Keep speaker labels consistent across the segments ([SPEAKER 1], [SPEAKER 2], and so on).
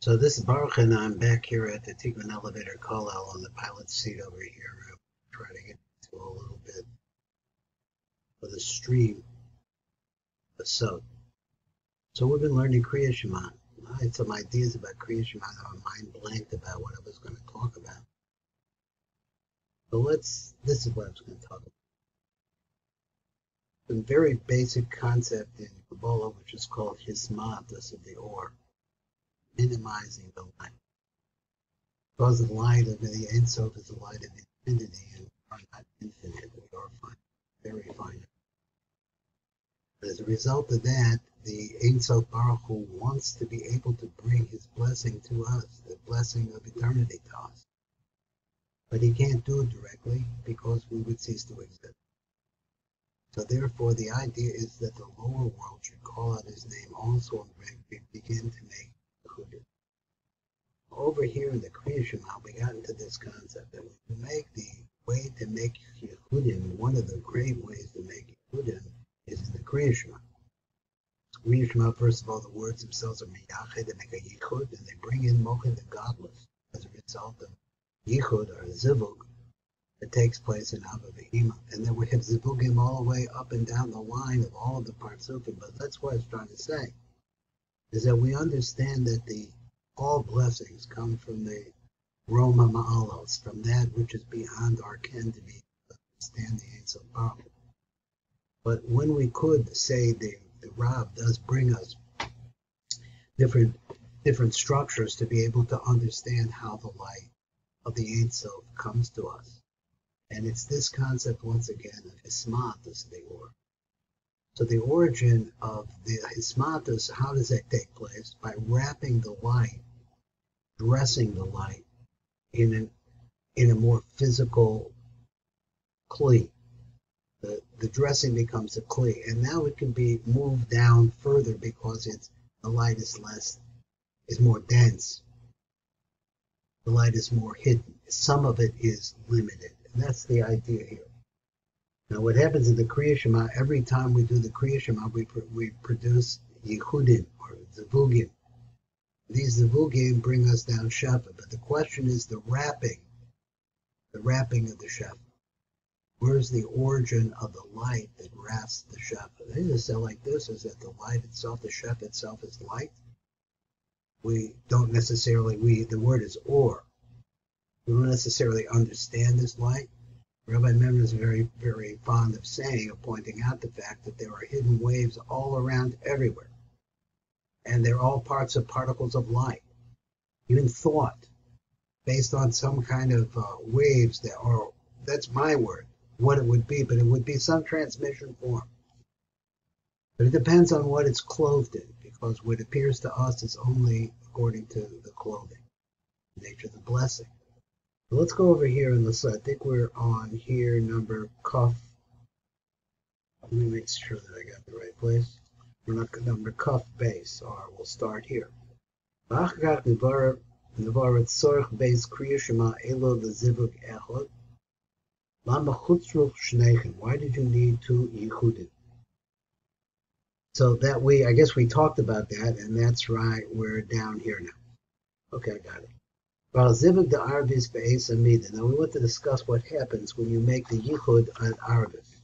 [SPEAKER 1] So this is Baruch, and I'm back here at the Tikvan Elevator Kollel on the pilot's seat over here. Try to get to a little bit of the stream of so. So we've been learning Kriat Shemah. I had some ideas about Kriat Shemah. My mind blanked about what I was going to talk about. So this is what I was going to talk about. A very basic concept in Kabbalah, which is called Hismat, this of the or, minimizing the light. Because the light of the Ein Sof is the light of infinity, and we are not infinite, we are finite, very finite. But as a result of that, the Ein Sof Baruch Hu wants to be able to bring his blessing to us, the blessing of eternity to us. But he can't do it directly because we would cease to exist. So therefore, the idea is that the lower world should call out his name also and begin to make Yehudim. Over here in the Kriat Shemah, we got into this concept that we make the way to make Yehudim, one of the great ways to make Yehudim is in the Kriat Shemah. Kriat Shemah, first of all, the words themselves are miyached, they make a yichud, and they bring in mochid, the godless, as a result of yichud or zivug that takes place in Abba Behima. And then we have zivugim all the way up and down the line of all of the partsufim. But that's what I was trying to say, is that we understand that all blessings come from the Roma Ma'alos, from that which is beyond our ken to be understand the Ein Sof Baruch Hu. But when we could say the Rab does bring us different structures to be able to understand how the light of the Ein Sof comes to us. And it's this concept, once again, of Hismatus, the or. So the origin of the Hismatus, how does that take place? By wrapping the light, dressing the light in a more physical kli. The dressing becomes a kli, and now it can be moved down further because the light is more dense. The light is more hidden. Some of it is limited, and that's the idea here. Now, what happens in the Kriat Shemah, every time we do the Kriat Shemah, we produce Yehudim or Zivugim. These Zivugim bring us down Shefa, but the question is the wrapping of the Shefa. Where's the origin of the light that wraps the Shefa? They just say like this, is that the light itself, the Shefa itself is light. We don't necessarily, the word is or. We don't necessarily understand this light. Rabbi Memnon is very, very fond of saying, of pointing out the fact that there are hidden waves all around everywhere. And they're all parts of particles of light. Even thought, based on some kind of waves that's my word, what it would be, but it would be some transmission form. But it depends on what it's clothed in, because what appears to us is only according to the clothing, the nature of the blessing. So let's go over here and I think we're on here, number Kuf. Let me make sure that I got the right place. We're not number Kuf base, or we'll start here. Why did you need two Yehudim? So that I guess we talked about that, and that's right, we're down here now. Okay, I got it. Now we want to discuss what happens when you make the Yichud at Arvis.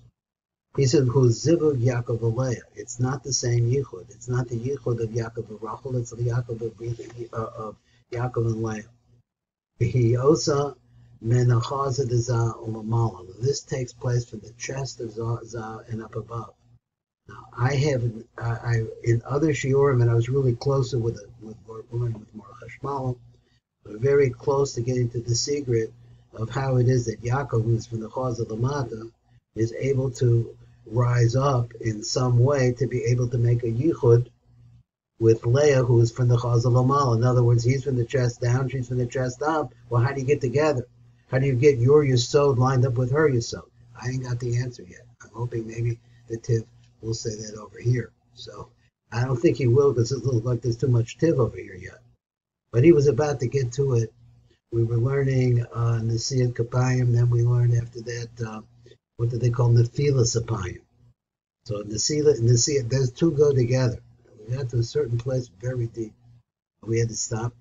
[SPEAKER 1] He said, who's Zivug Yaakov Aleah. It's not the same Yichud. It's not the Yichud of Yaakov and Rachel, it's the Yaakov of Yaakov and Leah. This takes place from the chest of Zah and up above. Now, I in other shiurim, and I was really closer with Mar Chashmal, very close to getting to the secret of how it is that Yaakov, who's from the Chaz of Lamata, is able to rise up in some way to be able to make a yichud with Leah, who is from the Chaz of Lamal. In other words, he's from the chest down, she's from the chest up. Well, how do you get together? How do you get your Yesod lined up with her Yesod? I ain't got the answer yet. I'm hoping maybe the Tiv will say that over here. So I don't think he will, because it looks like there's too much Tiv over here yet. But he was about to get to it. We were learning Nesiyat Kapayim, then we learned after that, what do they call Nefilas Apayim. So Nesiyat, those two go together. We got to a certain place very deep. We had to stop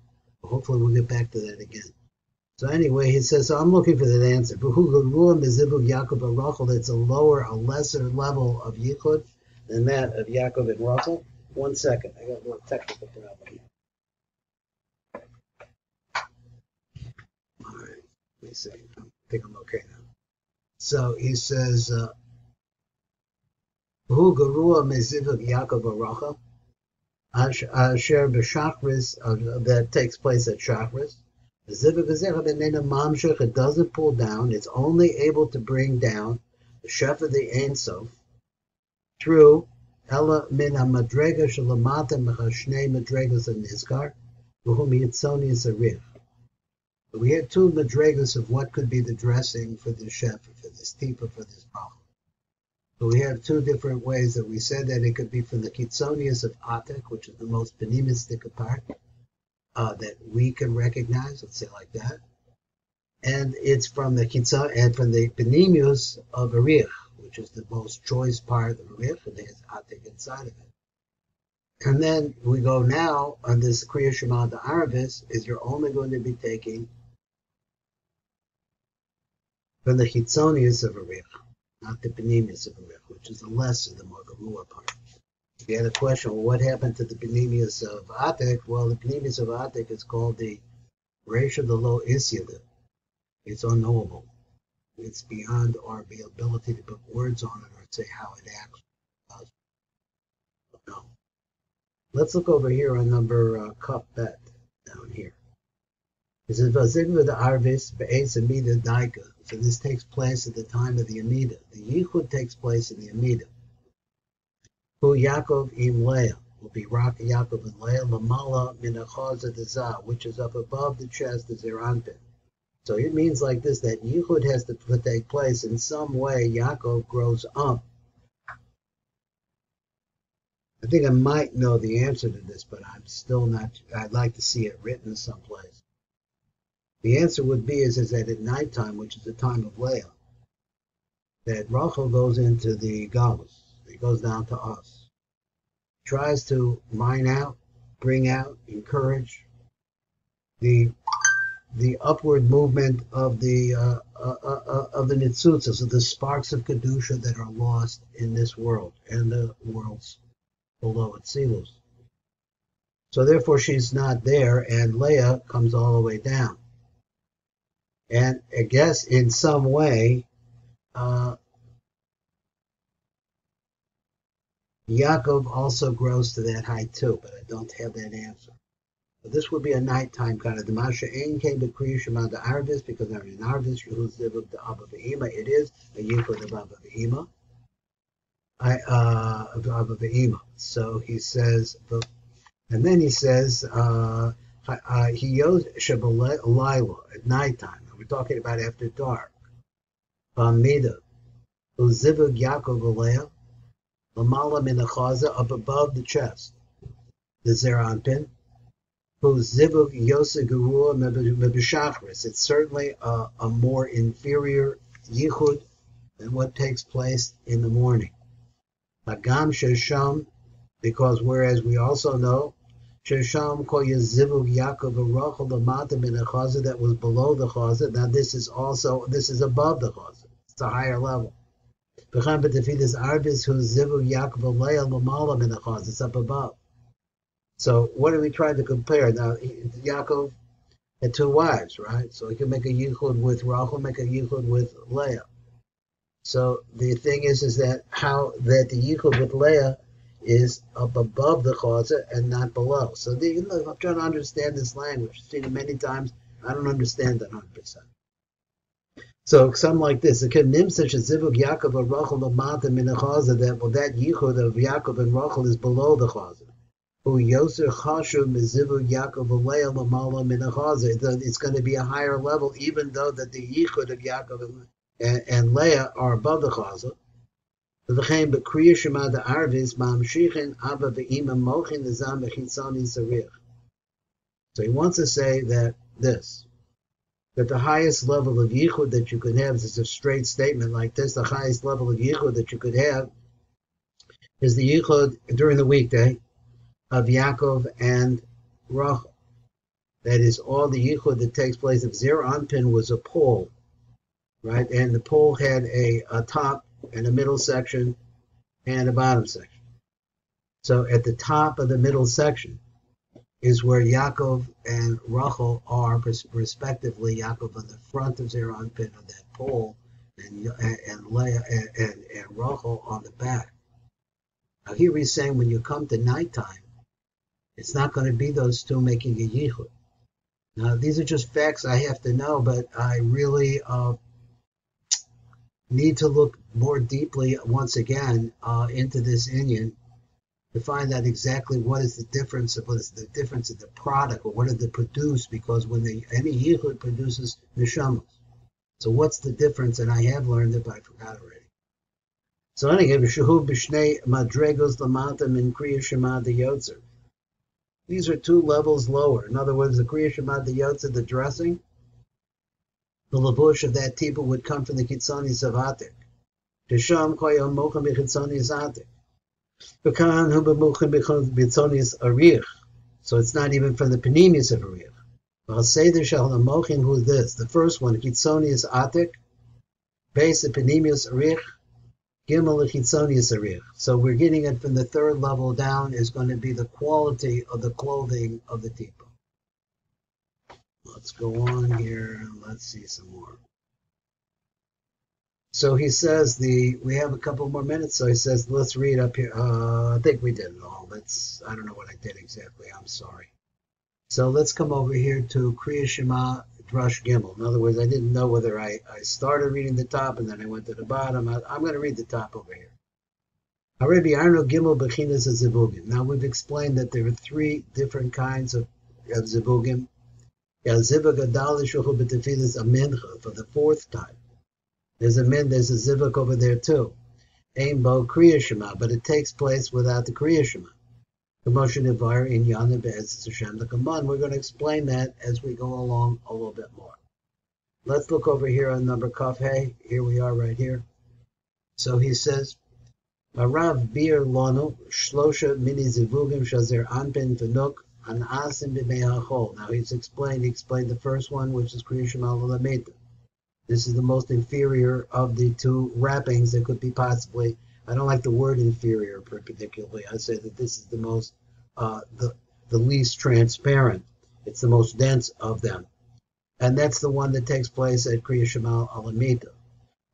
[SPEAKER 1] Hopefully we'll get back to that again. So anyway, he says, so I'm looking for that answer. It's a lower, a lesser level of Yichud than that of Yaakov and Rachel. 1 second, I got a little technical problem. All right, let me see. I think I'm okay now. So he says, Yaakov and Rachel. Asher b'shachris, that takes place at Shachris. It doesn't pull down. It's only able to bring down the shefa the Ein Sof through Ella min hamadrega shalamata mechashnei madregas of Nizkar, v'hum yitzonius arich. We had two madregas of what could be the dressing for the shefa, for this tipa, for this bracha. So we have two different ways that we said that it could be from the Kitzonius of Atik, which is the most benimistic part that we can recognize, let's say like that. And it's from the Kitzon and from the Benimius of Arich, which is the most choice part of Arich, and there's Atik inside of it. And then we go now on this Kriya Shema the Aravis, is you're only going to be taking from the Kitzonius of Arich, not the Benimius of Arich, which is the lesser, the more Garua part. If you had a question, well, what happened to the Benimius of Atik? Well, the Benimius of Atik is called the Reisha the Lo Isyada. It's unknowable. It's beyond our ability to put words on it or say how it acts. No. Let's look over here on number Kaf Bet down here. It says, the Arvis Be'ez Amida Daika. So this takes place at the time of the Amida. The Yichud takes place in the Amida. Who Yaakov im Leah will be Yaakov and Leah Lamala Minachaza Dezah, which is up above the chest of Zeranpin. So it means like this, that Yichud has to take place in some way. Yaakov grows up. I think I might know the answer to this, but I'm still not. I'd like to see it written someplace. The answer would be is that at nighttime, which is the time of Leah, that Rachel goes into the Galus. It goes down to us. Tries to mine out, bring out, encourage the upward movement of the nitzutzas, of the sparks of kedusha that are lost in this world and the worlds below it, Silus. So therefore she's not there, and Leah comes all the way down. And I guess in some way, Yaakov also grows to that height too, but I don't have that answer. But this would be a nighttime kind of. The Masha Ein came to Kriya Shema the Arvis, because they're in Arvis, who's the Abba Ve'ima. It is a Yichud of Abba Ve'ima. Of Abba Ve'ima. So he says, and then he says, he yos Shabalila at nighttime. We're talking about after dark. Bamida, Uzivug Yaakov Alea, Lamala Minachaza, up above the chest. The Zeranpin, who's Zivug Yosa Gurua Mebishachris. It's certainly a more inferior Yichud than what takes place in the morning. Hagam Shesham, because whereas we also know Shesham Kol Yazivug Yaakov Arachel Lamata Minachaza, that was below the Chaza. Now this is above the Chaza. It's a higher level. It's up above. So what are we trying to compare? Now, Yaakov had two wives, right? So he can make a yichud with Rachel, make a yichud with Leah. So the thing is that how that the yichud with Leah is up above the chaza and not below. So I'm trying to understand this language. I've seen it many times. I don't understand that 100%. So something like this, it can name such a zivug Yaakov or Rachel lamata min chaza, that yichud of Yaakov and Rachel is below the chaza. It's going to be a higher level, even though that the yichud of Yaakov and Leah are above the chaza. So he wants to say that the highest level of yichud that you could have, is a straight statement like this, the highest level of yichud that you could have is the yichud during the weekday of Yaakov and Rachel. That is, all the yichud that takes place. If Zer Anpin was a pole, right, and the pole had a top and a middle section and a bottom section. So at the top of the middle section is where Yaakov and Rachel are, respectively. Yaakov on the front of Zer Anpin of that pole, and Leah and Rachel on the back. Now here he's saying when you come to nighttime, it's not going to be those two making a yichud. Now these are just facts I have to know, but I really need to look more deeply once again into this inyan to find out exactly what is the difference of the product, or what did they produce, because when any yichud produces neshamas. So what's the difference? And I have learned it, but I forgot already. So anyway, v'shehu b'shnei madregos lamatam in Kriat Shema the Yotzer. These are two levels lower. In other words, the Kriat Shema the Yotzer, the dressing, the labush of that tipa would come from the Chitzonis of Atik. Tesham koyom mochem b'chitzonis Atik. B'kan hu b'mochem b'chitzonis Arich. So it's not even from the Penimis of Arich. I'll say the shal mochem, who is this? The first one, Chitzonis Atik, base of Penimis Arich, Gimel Chitzonius Arich. So we're getting it from the third level down is going to be the quality of the clothing of the tipa. Let's go on here and let's see some more. So he says we have a couple more minutes. So he says, let's read up here. I think we did it all. I don't know what I did exactly. I'm sorry. So let's come over here to Kriat Shema Drush Gimel. In other words, I didn't know whether I started reading the top and then I went to the bottom. I'm going to read the top over here. ARI Arno Gimel Bechinas Zivugim. Now we've explained that there are three different kinds of Zivugim. Zivug Adal Shuchu B'Tefilas Amincha for the fourth time. There's a zivug over there too. Ein Bo Kriat Shema, but it takes place without the Kriat Shema. We're going to explain that as we go along a little bit more. Let's look over here on number Kaf Hey. Here we are right here. So he says, Rav Bir Lono Shlosha Mini Zivugim Shazer Anpin V'Nuk An Asim B'Me'achol. Now he explained the first one, which is Kriat Shema L'Lameta. This is the most inferior of the two wrappings that could be possibly. I don't like the word inferior particularly. I say that this is the most, the least transparent. It's the most dense of them. And that's the one that takes place at Kriat Shema Alamita.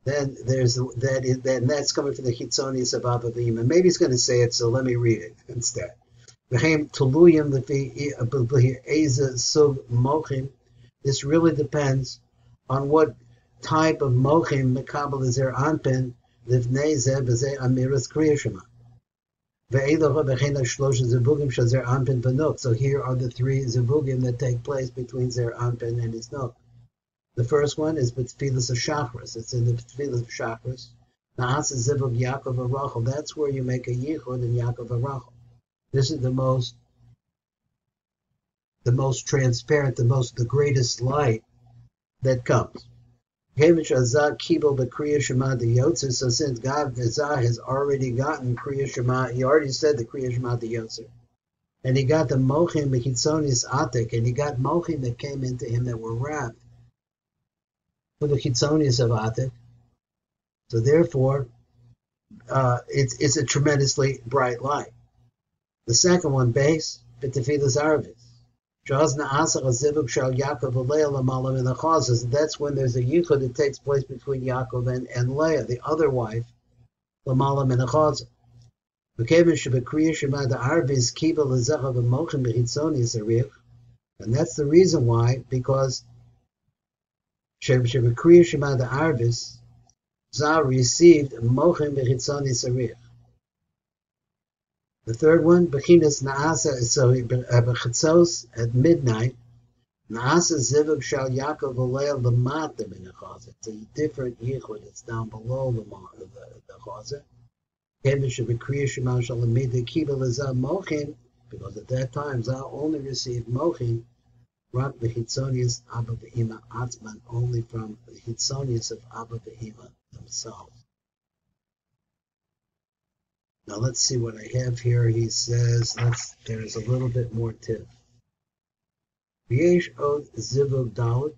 [SPEAKER 1] Then there's that's coming from the Chitzonis of Abba V'Ima. Maybe he's going to say it, so let me read it instead. This really depends on what type of mochim mekabel is there anpen livnei zeh b'zeh amiras Kriat Shema. So here are the three zivugim that take place between Zer Anpin and his nok. The first one is B'Tfilas Shachris. It's in the B'Tfilas Shachris. Na'asa zivug Yaakov Arachel. That's where you make a yichud in Yaakov Arachel. This is the most transparent, the greatest light that comes. So since God has already gotten Kriat Shema, he already said the Kriat Shema the Yotzer. And he got the Mochim B'Chitzonis Atik, and he got Mochim that came into him that were wrapped for the Chitzonis of Atik. So therefore, it's a tremendously bright light. The second one, base, B'Tefilas Arvis. That's when there's a yichud that takes place between Yaakov and Leah, the other wife, Lamala min hachaza. And that's the reason why, because Kriat Shema the Arvis, Zah received Mochim B'Chitzonis Arich. The third one, Bechinas Naasa, so B'Chitzos at midnight, Naasa Zivug Shal Yaakov Oleh Lamata Min HaChaza. It's a different yichud. It's down below the Chaza. Kevish of Kriat Shema Shal Lamida Kibbel Zah Mochim, because at that time Zah only received Mochim, Rak B'Chitzonius Abba V'Ima Atzman, only from the Chitzonius of Abba V'Ima themselves. Now let's see what I have here. He says, there's a little bit more tip. V'yesh od zivug daled.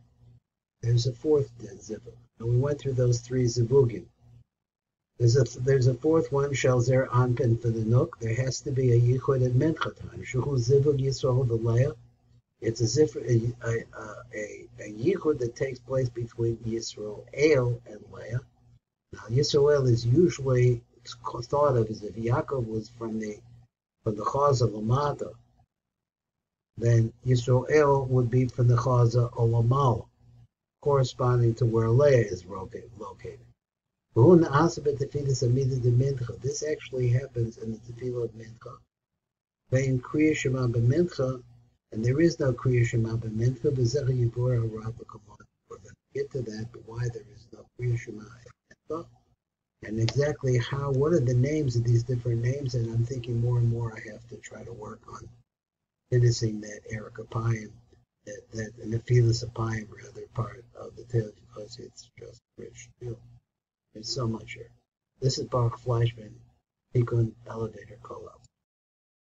[SPEAKER 1] There's a fourth zivug. And we went through those three zivugim. There's a fourth one, Shelzer Anpin for the Nook. There has to be a Yichud at Mincha time. Shuhu Zivug Yisrael V'Leah. It's as if a Yichud that takes place between Yisrael and Leah. Now, Yisrael is usually thought of as if Yaakov was from the Chaza Lamata, then Yisrael would be from the Chaza Olamala, corresponding to where Leah is located. This actually happens in the Tefillah of Mincha. Vein Kriya Shema b'Mincha, and there is no Kriya Shema b'Mincha. B'Zecha Yivor HaRabba Kamon. We're going to get to that, but why there is no Kriya Shema b'Mincha, and exactly what are the names of these different names? And I'm thinking more and more I have to try to work on finishing that Eric Apayim, that Nephilis Apayim, rather, part of the tale, because it's just rich too. There's so much here. This is Baruch Fleischman, Tikkun Elevator Collapse.